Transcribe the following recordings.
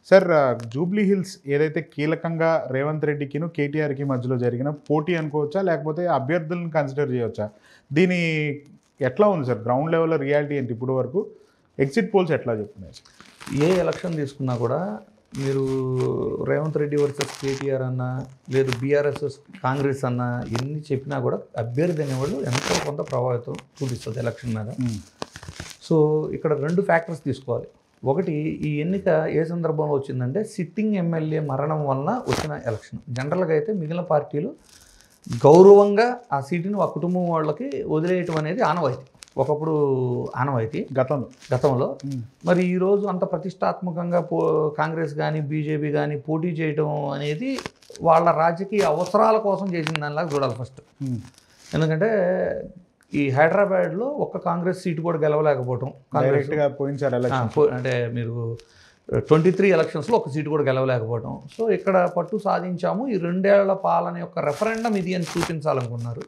Sir Jubilee hills ఏదైతే కీలకంగా రేవంత్ రెడ్డికిను కేటీఆర్కి మధ్యలో జరిగిన పోటీ అనుకోవచ్చా? లేకపోతే అభ్యర్థులను కన్సిడర్ చేయవచ్చా? దీని ఎట్లా ఉంది సార్? గ్రౌండ్ లెవెల్లో రియాలిటీ ఏంటి ఇప్పుడు వరకు? ఎగ్జిట్ పోల్స్ ఎట్లా చెప్తున్నాయి? ఏ ఎలక్షన్ తీసుకున్నా కూడా మీరు రేవంత్ రెడ్డి వర్సెస్ కేటీఆర్ అన్నా లేదు బీఆర్ఎస్ కాంగ్రెస్ అన్నా ఎన్ని చెప్పినా కూడా అభ్యర్థి అనేవాళ్ళు ఎంతో కొంత ప్రభావితం చూపిస్తుంది ఎలక్షన్ మీద. సో ఇక్కడ రెండు ఫ్యాక్టర్స్ తీసుకోవాలి. ఒకటి, ఈ ఎన్నిక ఏ సందర్భంలో వచ్చిందంటే సిట్టింగ్ ఎమ్మెల్యే మరణం వలన వచ్చిన ఎలక్షన్. జనరల్గా అయితే మిగిలిన పార్టీలు గౌరవంగా ఆ సీటును ఆ కుటుంబం వాళ్ళకి వదిలేయటం అనేది ఆనవాయితీ, ఒకప్పుడు ఆనవాయితీ గతంలో. మరి ఈరోజు అంత ప్రతిష్టాత్మకంగా కాంగ్రెస్ కానీ బీజేపీ కానీ పోటీ చేయడం అనేది వాళ్ళ రాజకీయ అవసరాల కోసం చేసిన దానిలాగా చూడాలి ఫస్ట్. ఎందుకంటే ఈ హైదరాబాద్లో ఒక్క కాంగ్రెస్ సీటు కూడా గెలవలేకపోవటం, అంటే మీరు 23 ఎలక్షన్స్లో ఒక సీటు కూడా గెలవలేకపోవడం. సో ఇక్కడ పట్టు సాధించాము, ఈ 2 ఏళ్ల పాలన యొక్క రెఫరెండం ఇది అని చూపించాలనుకున్నారు.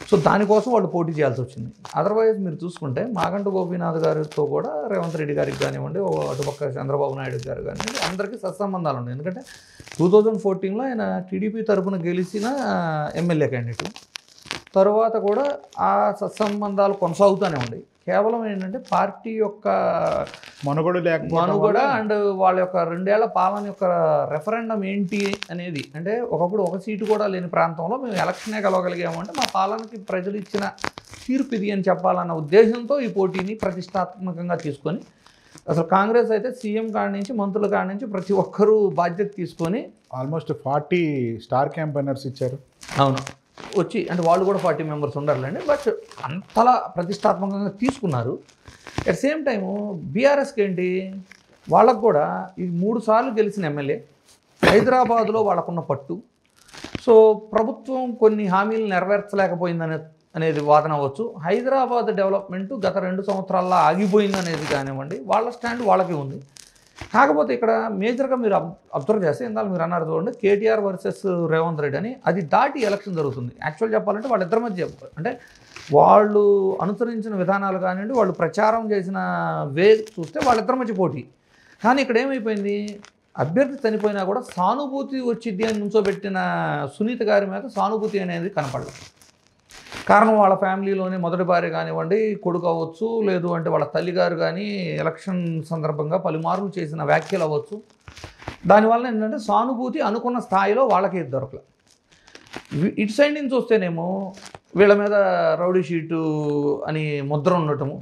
సో దానికోసం వాళ్ళు పోటీ చేయాల్సి వచ్చింది. అదర్వైజ్ మీరు చూసుకుంటే మాగంటి గోపీనాథ్ గారితో కూడా రేవంత్ రెడ్డి గారికి కానివ్వండి, అటుపక్క చంద్రబాబు నాయుడు గారు కానివ్వండి, అందరికీ సత్సంబంధాలు ఉన్నాయి. ఎందుకంటే 2014లో ఆయన టీడీపీ తరఫున గెలిచిన ఎమ్మెల్యే క్యాండిడేట్. తర్వాత కూడా ఆ సత్సంబంధాలు కొనసాగుతూనే ఉన్నాయి. కేవలం ఏంటంటే పార్టీ యొక్క మనుగడ అండ్ వాళ్ళ యొక్క 2 ఏళ్ల పాలన యొక్క రెఫరెండం ఏంటి అనేది. అంటే ఒకప్పుడు ఒక సీటు కూడా లేని ప్రాంతంలో మేము ఎలక్షనే గెలవగలిగామంటే మా పాలనకి ప్రజలు ఇచ్చిన తీర్పు ఇది అని చెప్పాలన్న ఉద్దేశంతో ఈ పోటీని ప్రతిష్టాత్మకంగా తీసుకొని, అసలు కాంగ్రెస్ అయితే సీఎం కాడి నుంచి మంత్రుల కాడి నుంచి ప్రతి ఒక్కరూ బాధ్యత తీసుకొని ఆల్మోస్ట్ 40 స్టార్ క్యాంపెయినర్స్ ఇచ్చారు. అవును, వచ్చి అంటే వాళ్ళు కూడా 40 మెంబర్స్ ఉండాలండి. బట్ అంతలా ప్రతిష్టాత్మకంగా తీసుకున్నారు. అట్ సేమ్ టైము బీఆర్ఎస్కి ఏంటి, వాళ్ళకు కూడా ఈ 3 సార్లు గెలిచిన ఎమ్మెల్యే, హైదరాబాదులో వాళ్ళకున్న పట్టు. సో ప్రభుత్వం కొన్ని హామీలు అనేది వాదన అవ్వచ్చు. హైదరాబాద్ డెవలప్మెంట్ గత 2 సంవత్సరాల్లో ఆగిపోయింది అనేది కానివ్వండి, వాళ్ళ స్టాండ్ వాళ్ళకి ఉంది. కాకపోతే ఇక్కడ మేజర్గా మీరు అబ్జర్వ్ చేస్తే ఇందాక మీరు అన్నారు చూడండి, కేటీఆర్ వర్సెస్ రేవంత్ రెడ్డి అని, అది దాటి ఎలక్షన్ జరుగుతుంది. యాక్చువల్ చెప్పాలంటే వాళ్ళిద్దరి మధ్య అంటే వాళ్ళు అనుసరించిన విధానాలు కానివ్వండి, వాళ్ళు ప్రచారం చేసిన వే చూస్తే వాళ్ళిద్దరి మధ్య పోటీ. కానీ ఇక్కడ ఏమైపోయింది, అభ్యర్థి చనిపోయినా కూడా సానుభూతి వచ్చిద్ది అని నుంచోబెట్టిన సునీత గారి మీద సానుభూతి అనేది కనపడలేదు. కారణం వాళ్ళ ఫ్యామిలీలోనే మొదటి భార్య కానివ్వండి, కొడుకు అవ్వచ్చు, లేదు అంటే వాళ్ళ తల్లిగారు కానీ ఎలక్షన్ సందర్భంగా పలుమార్లు చేసిన వ్యాఖ్యలు అవ్వచ్చు. దానివల్ల ఏంటంటే సానుభూతి అనుకున్న స్థాయిలో వాళ్ళకి దొరకలేదు. ఇటు సైడ్ నుంచి వస్తేనేమో వీళ్ళ మీద రౌడీ షీటు అని ముద్ర ఉండటము,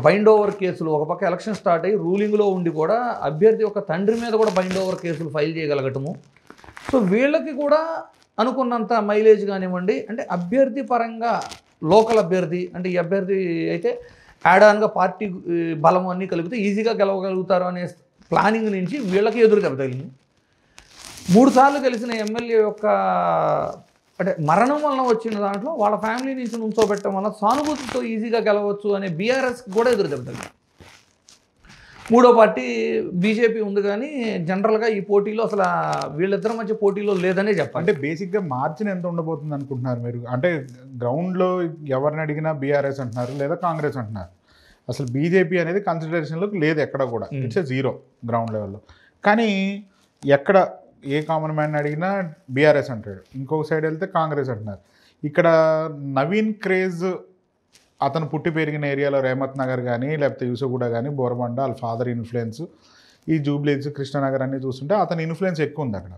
బైండ్ ఓవర్ కేసులు, ఒక పక్క ఎలక్షన్ స్టార్ట్ అయ్యి రూలింగ్లో ఉండి కూడా అభ్యర్థి యొక్క తండ్రి మీద కూడా బైండ్ ఓవర్ కేసులు ఫైల్ చేయగలగటము. సో వీళ్ళకి కూడా అనుకున్నంత మైలేజ్ కానివ్వండి, అంటే అభ్యర్థి పరంగా లోకల్ అభ్యర్థి అంటే ఈ అభ్యర్థి అయితే యాడ్ ఆన్గా పార్టీ బలం అన్నీ కలిపితే ఈజీగా గెలవగలుగుతారు అనే ప్లానింగ్ నుంచి వీళ్ళకి ఎదురు దెబ్బ తగిలింది. 3 సార్లు గెలిచిన ఎమ్మెల్యే యొక్క అంటే మరణం వలన వచ్చిన దాంట్లో వాళ్ళ ఫ్యామిలీ నుంచి నుంచోబెట్టడం వల్ల సానుభూతితో ఈజీగా గెలవచ్చు అనే బీఆర్ఎస్కి కూడా ఎదురు దెబ్బ తగిలింది. మూడో పార్టీ బీజేపీ ఉంది. కానీ జనరల్గా ఈ పోటీలో అసలు వీళ్ళిద్దరి మధ్య పోటీలో లేదనే చెప్పాలి. అంటే బేసిక్గా మార్జిన్ ఎంత ఉండబోతుంది అనుకుంటున్నారు మీరు? అంటే గ్రౌండ్లో ఎవరిని అడిగినా బీఆర్ఎస్ అంటున్నారు లేదా కాంగ్రెస్ అంటున్నారు. అసలు బీజేపీ అనేది కన్సిడరేషన్లోకి లేదు ఎక్కడ కూడా, ఇట్స్ ఏ 0 గ్రౌండ్ లెవెల్లో. కానీ ఎక్కడ ఏ కామన్ మ్యాన్ అడిగినా బీఆర్ఎస్ అంటాడు, ఇంకొక సైడ్ వెళ్తే కాంగ్రెస్ అంటున్నారు. ఇక్కడ నవీన్ క్రేజ్ అతను పుట్టి పెరిగిన ఏరియాలో రేమత్ నగర్ కానీ లేకపోతే యూసుగూడ కానీ బోరబండ వాళ్ళ ఫాదర్ ఇన్ఫ్లుయెన్స్, ఈ జూబ్లీస్ కృష్ణనగర్ అన్నీ చూస్తుంటే అతని ఇన్ఫ్లుయెన్స్ ఎక్కువ ఉంది అక్కడ.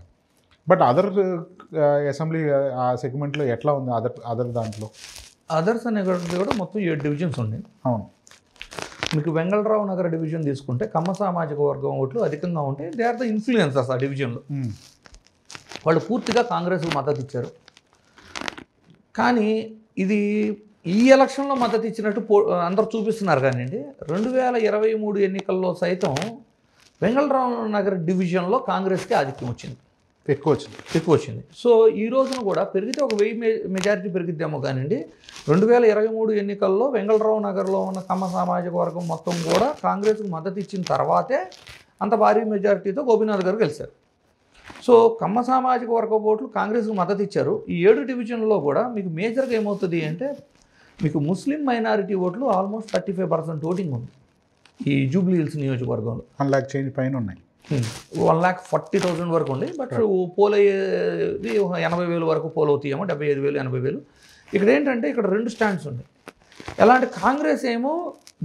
బట్ అదర్ అసెంబ్లీ ఆ సెగ్మెంట్లో ఎట్లా ఉంది? అదర్ దాంట్లో అదర్స్ అనే కూడా మొత్తం 7 డివిజన్స్ ఉన్నాయి. అవును, మీకు వెంగళరావు నగర్ డివిజన్ తీసుకుంటే కమ్మ సామాజిక వర్గం ఓట్లు అధికంగా ఉంటాయి. దే ఆర్ ద ఇన్ఫ్లుయెన్సర్స్ ఆ డివిజన్లో. వాళ్ళు పూర్తిగా కాంగ్రెస్కు మద్దతు ఇచ్చారు. కానీ ఇది ఈ ఎలక్షన్లో మద్దతు ఇచ్చినట్టు అందరూ చూపిస్తున్నారు. కానివ్వండి 2023 ఎన్నికల్లో సైతం వెంగళరావు నగర్ డివిజన్లో కాంగ్రెస్కి ఆధిక్యం వచ్చింది, ఎక్కువ వచ్చింది. సో ఈ రోజున కూడా పెరిగితే ఒక 1000 మెజారిటీ పెరిగిద్దేమో. కానివ్వండి 2023 ఎన్నికల్లో వెంగళరావు నగర్లో ఉన్న కమ్మ సామాజిక వర్గం మొత్తం కూడా కాంగ్రెస్కు మద్దతు ఇచ్చిన తర్వాతే అంత భారీ మెజారిటీతో గోపీనాథ్ గారు గెలిచారు. సో కమ్మ సామాజిక వర్గ ఓట్లు కాంగ్రెస్కు మద్దతు ఇచ్చారు. ఈ 7 డివిజన్లో కూడా మీకు మేజర్గా ఏమవుతుంది అంటే మీకు ముస్లిం మైనారిటీ ఓట్లు ఆల్మోస్ట్ 35% ఓటింగ్ ఉంది ఈ జూబ్లీ హిల్స్ నియోజకవర్గంలో. 1 lakh చేంజ్ పైన ఉన్నాయి. 1,40,000 వరకు ఉంది. బట్ పోల్ అయ్యేది 80,000 వరకు పోల్ అవుతాయేమో, 75,000 80,000. ఇక్కడ ఏంటంటే ఇక్కడ 2 స్టాండ్స్ ఉన్నాయి. ఎలా అంటే కాంగ్రెస్ ఏమో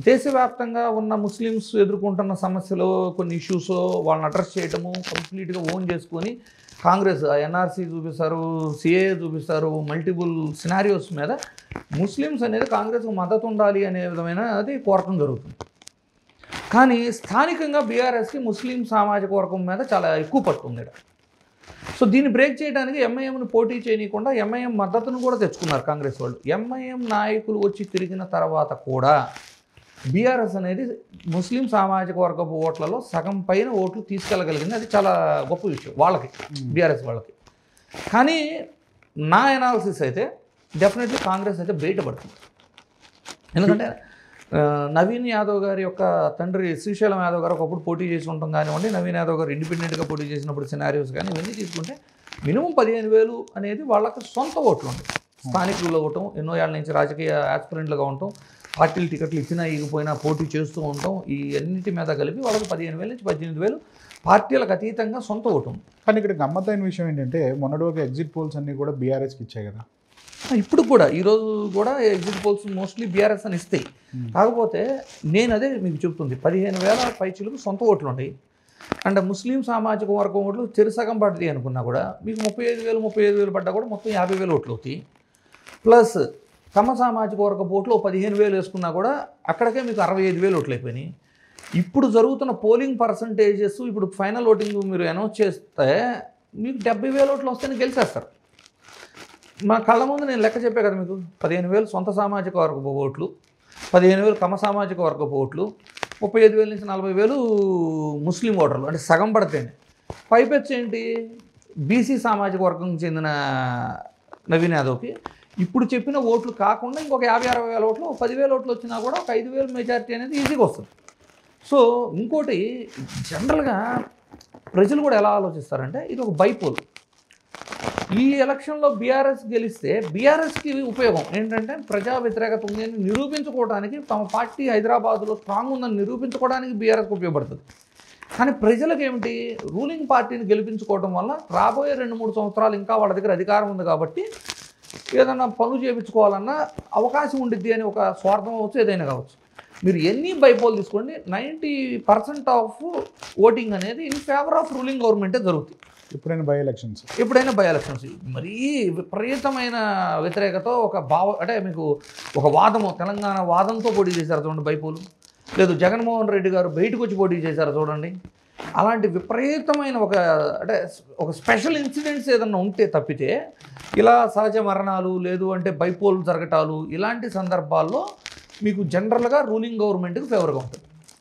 దేశవ్యాప్తంగా ఉన్న ముస్లిమ్స్ ఎదుర్కొంటున్న సమస్యలు కొన్ని ఇష్యూస్ వాళ్ళని అడ్రస్ చేయటము కంప్లీట్గా ఓన్ చేసుకొని కాంగ్రెస్ ఎన్ఆర్సీ చూపిస్తారు, సిఏ చూపిస్తారు, మల్టిపుల్ సినారియోస్ మీద ముస్లిమ్స్ అనేది కాంగ్రెస్కు మద్దతు ఉండాలి అనే విధమైన అది కోరటం జరుగుతుంది. కానీ స్థానికంగా బీఆర్ఎస్కి ముస్లిం సామాజిక వర్గం మీద చాలా ఎక్కువ పట్టుంది. సో దీన్ని బ్రేక్ చేయడానికి ఎంఐఎంను పోటీ చేయకుండా ఎంఐఎం మద్దతును కూడా తెచ్చుకున్నారు కాంగ్రెస్ వాళ్ళు. ఎంఐఎం నాయకులు వచ్చి తిరిగిన తర్వాత కూడా బీఆర్ఎస్ అనేది ముస్లిం సామాజిక వర్గపు ఓట్లలో సగం పైన ఓట్లు తీసుకెళ్ళగలిగింది. అది చాలా గొప్ప విషయం వాళ్ళకి, బీఆర్ఎస్ వాళ్ళకి. కానీ నా ఎనాలిసిస్ అయితే డెఫినెట్లీ కాంగ్రెస్ అయితే బయటపడుతుంది. ఎందుకంటే నవీన్ యాదవ్ గారి యొక్క తండ్రి శ్రీశైలం యాదవ్ గారు ఒకప్పుడు పోటీ చేసి ఉంటాం కానివ్వండి, నవీన్ యాదవ్ గారు ఇండిపెండెంట్గా పోటీ చేసినప్పుడు సినారియోస్ కానీ ఇవన్నీ తీసుకుంటే మినిమం 15,000 అనేది వాళ్ళకి సొంత ఓట్లు ఉంటాయి. స్థానికులు ఇవ్వటం, ఎన్నో ఏళ్ళ నుంచి రాజకీయ యాస్పిరెంట్లుగా ఉండటం, పార్టీలు టికెట్లు ఇచ్చినా ఇగిపోయినా పోటీ చేస్తూ ఉంటాం, ఈ అన్నిటి మీద కలిపి వాళ్ళకి 15,000 నుంచి 18,000 పార్టీలకు అతీతంగా సొంత ఓటు. కానీ ఇక్కడ గమ్మత్తైన విషయం ఏంటంటే మొన్నటి ఒక ఎగ్జిట్ పోల్స్ అన్నీ కూడా బీఆర్ఎస్కి ఇచ్చాయి కదా. ఇప్పుడు కూడా ఈరోజు కూడా ఎగ్జిట్ పోల్స్ మోస్ట్లీ బీఆర్ఎస్ అని ఇస్తాయి. కాకపోతే నేను అదే మీకు చెప్తుంది, 15,000 పైచీలకు సొంత ఓట్లు ఉంటాయి. అండ్ ముస్లిం సామాజిక వర్గం ఓట్లు చెరుసగం పడతాయి అనుకున్నా కూడా మీకు 35,000 పడ్డా కూడా మొత్తం 50,000 ఓట్లు అవుతాయి. ప్లస్ కమ్మ సామాజిక వర్గ ఓట్లు 15,000 వేసుకున్నా కూడా అక్కడికే మీకు 65,000 ఓట్లు అయిపోయినాయి. ఇప్పుడు జరుగుతున్న పోలింగ్ పర్సంటేజెస్ ఇప్పుడు ఫైనల్ ఓటింగ్ మీరు అనౌన్స్ చేస్తే మీకు 70,000 ఓట్లు వస్తేనే గెలిచేస్తారు. మా కళ్ళ ముందు నేను లెక్క చెప్పే కదా మీకు, 15,000 సొంత సామాజిక వర్గపు ఓట్లు, 15,000 కమ సామాజిక వర్గపు ఓట్లు, 35,000 నుంచి 40,000 ముస్లిం ఓటర్లు, అంటే సగం పడితేనే. పైపెచ్చు ఏంటి, బీసీ సామాజిక వర్గం చెందిన నవీన్ యాదవ్కి ఇప్పుడు చెప్పిన ఓట్లు కాకుండా ఇంకొక 50-60,000 ఓట్లు, 10,000 ఓట్లు వచ్చినా కూడా ఒక 5,000 మెజారిటీ అనేది ఈజీగా వస్తుంది. సో ఇంకోటి జనరల్గా ప్రజలు కూడా ఎలా ఆలోచిస్తారంటే ఇది ఒక బైపోల్. ఈ ఎలక్షన్లో బీఆర్ఎస్ గెలిస్తే బీఆర్ఎస్కి ఉపయోగం ఏంటంటే ప్రజా వ్యతిరేకత ఉంది అని నిరూపించుకోవడానికి, తమ పార్టీ హైదరాబాద్లో స్ట్రాంగ్ ఉందని నిరూపించుకోవడానికి బీఆర్ఎస్కి ఉపయోగపడుతుంది. కానీ ప్రజలకు ఏమిటి, రూలింగ్ పార్టీని గెలిపించుకోవడం వల్ల రాబోయే 2-3 సంవత్సరాలు ఇంకా వాళ్ళ దగ్గర అధికారం ఉంది కాబట్టి ఏదైనా పనులు చేయించుకోవాలన్నా అవకాశం ఉండిద్ది అని ఒక స్వార్థం అవచ్చు, ఏదైనా కావచ్చు. మీరు ఎన్ని బైపోల్ తీసుకోండి 90% ఆఫ్ ఓటింగ్ అనేది ఇన్ ఫేవర్ ఆఫ్ రూలింగ్ గవర్నమెంటే జరుగుతుంది. ఎప్పుడైనా బై ఎలక్షన్స్ మరీ విపరీతమైన వ్యతిరేకత ఒక అంటే మీకు ఒక వాదము, తెలంగాణ వాదంతో పోటీ చేశారు చూడండి బైపోలు, లేదు జగన్మోహన్ రెడ్డి గారు బయటకు వచ్చి పోటీ చేశారు చూడండి. అలాంటి విపరీతమైన అంటే ఒక స్పెషల్ ఇన్సిడెంట్స్ ఏదన్నా ఉంటే తప్పితే ఇలా సహజ మరణాలు లేదు అంటే బైపోల్ జరగటాలు ఇలాంటి సందర్భాల్లో మీకు జనరల్గా రూలింగ్ గవర్నమెంట్కి ఫేవర్గా ఉంటుంది.